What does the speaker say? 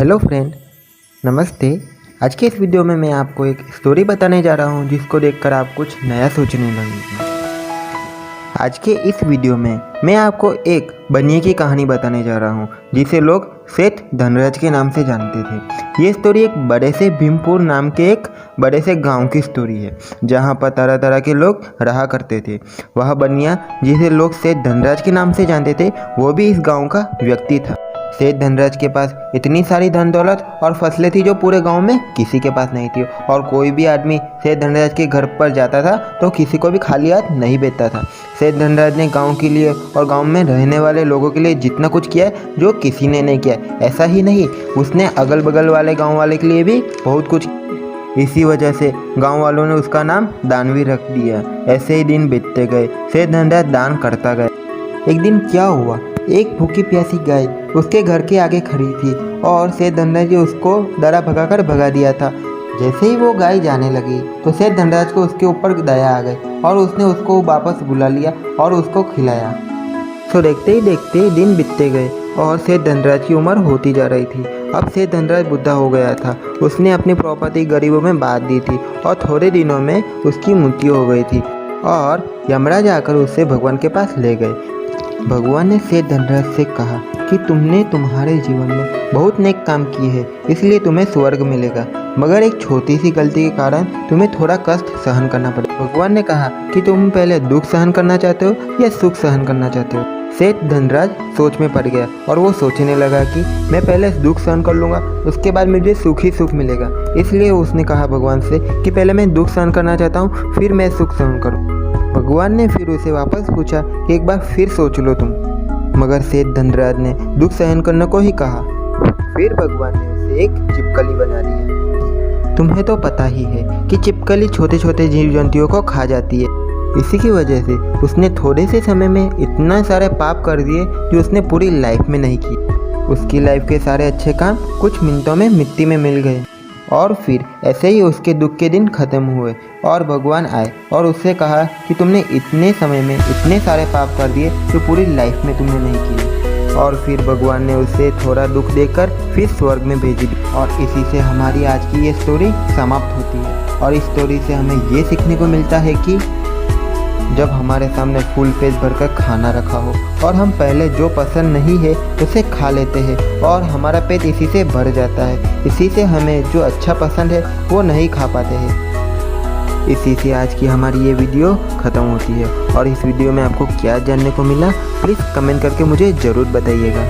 Hello friend, नमस्ते। आज के इस वीडियो में मैं आपको एक स्टोरी बताने जा रहा हूं जिसको देखकर आप कुछ नया सोचने लगेंगे। आज के इस वीडियो में मैं आपको एक बनिए की कहानी बताने जा रहा हूं जिसे लोग सेठ धनराज के नाम से जानते थे। ये स्टोरी एक बड़े से भीमपुर नाम के एक बड़े से गांव की स्टोरी है जहां पर तरह तरह के लोग रहा करते थे। वह बनिया जिसे लोग सेठ धनराज के नाम से जानते थे वो भी इस गाँव का व्यक्ति था। सेठ धनराज के पास इतनी सारी धन दौलत और फसलें थी जो पूरे गांव में किसी के पास नहीं थी, और कोई भी आदमी सेठ धनराज के घर पर जाता था तो किसी को भी खाली हाथ नहीं भेजता था। सेठ धनराज ने गांव के लिए और गांव में रहने वाले लोगों के लिए जितना कुछ किया है जो किसी ने नहीं किया। ऐसा ही नहीं, उसने अगल बगल वाले गाँव वाले के लिए भी बहुत कुछ। इसी वजह से गांव वालों ने उसका नाम दानवीर रख दिया। ऐसे ही दिन बीतते गए, सेठ धनराज दान करता गया। एक दिन क्या हुआ, एक भूखी प्यासी गाय उसके घर के आगे खड़ी थी और सेठ धनराज ने उसको डरा भगाकर भगा दिया था। जैसे ही वो गाय जाने लगी तो सेठ धनराज को उसके ऊपर दया आ गई और उसने उसको वापस बुला लिया और उसको खिलाया। तो देखते ही देखते दिन बीतते गए और सेठ धनराज की उम्र होती जा रही थी। अब सेठ धनराज बुढ़ा हो गया था। उसने अपनी प्रॉपर्टी गरीबों में बांट दी थी और थोड़े दिनों में उसकी मृत्यु हो गई थी और यमराज आकर उससे भगवान के पास ले गए। भगवान ने सेठ धनराज से कहा कि तुमने तुम्हारे जीवन में बहुत नेक काम किए हैं, इसलिए तुम्हें स्वर्ग मिलेगा, मगर एक छोटी सी गलती के कारण तुम्हें थोड़ा कष्ट सहन करना पड़ेगा। भगवान ने कहा कि तुम पहले दुख सहन करना चाहते हो या सुख सहन करना चाहते हो। सेठ धनराज सोच में पड़ गया और वो सोचने लगा कि मैं पहले दुख सहन कर लूँगा, उसके बाद मुझे सुख ही सुख मिलेगा। इसलिए उसने कहा भगवान से कि पहले मैं दुख सहन करना चाहता हूँ, फिर मैं सुख सहन करूँ। भगवान ने फिर उसे वापस पूछा कि एक बार फिर सोच लो तुम, मगर सेठ धनराज ने दुख सहन करने को ही कहा। फिर भगवान ने उसे एक छिपकली बना दिया। तुम्हें तो पता ही है कि छिपकली छोटे छोटे जीव जंतुओं को खा जाती है। इसी की वजह से उसने थोड़े से समय में इतना सारे पाप कर दिए जो उसने पूरी लाइफ में नहीं किए। उसकी लाइफ के सारे अच्छे काम कुछ मिनटों में मिट्टी में मिल गए और फिर ऐसे ही उसके दुख के दिन खत्म हुए और भगवान आए और उससे कहा कि तुमने इतने समय में इतने सारे पाप कर दिए जो पूरी लाइफ में तुमने नहीं किए। और फिर भगवान ने उसे थोड़ा दुख देकर फिर स्वर्ग में भेज दिया। और इसी से हमारी आज की ये स्टोरी समाप्त होती है। और इस स्टोरी से हमें ये सीखने को मिलता है कि जब हमारे सामने फुल पेट भरकर खाना रखा हो और हम पहले जो पसंद नहीं है उसे खा लेते हैं और हमारा पेट इसी से भर जाता है। इसी से हमें जो अच्छा पसंद है वो नहीं खा पाते हैं। इसी से आज की हमारी ये वीडियो ख़त्म होती है। और इस वीडियो में आपको क्या जानने को मिला प्लीज़ कमेंट करके मुझे ज़रूर बताइएगा।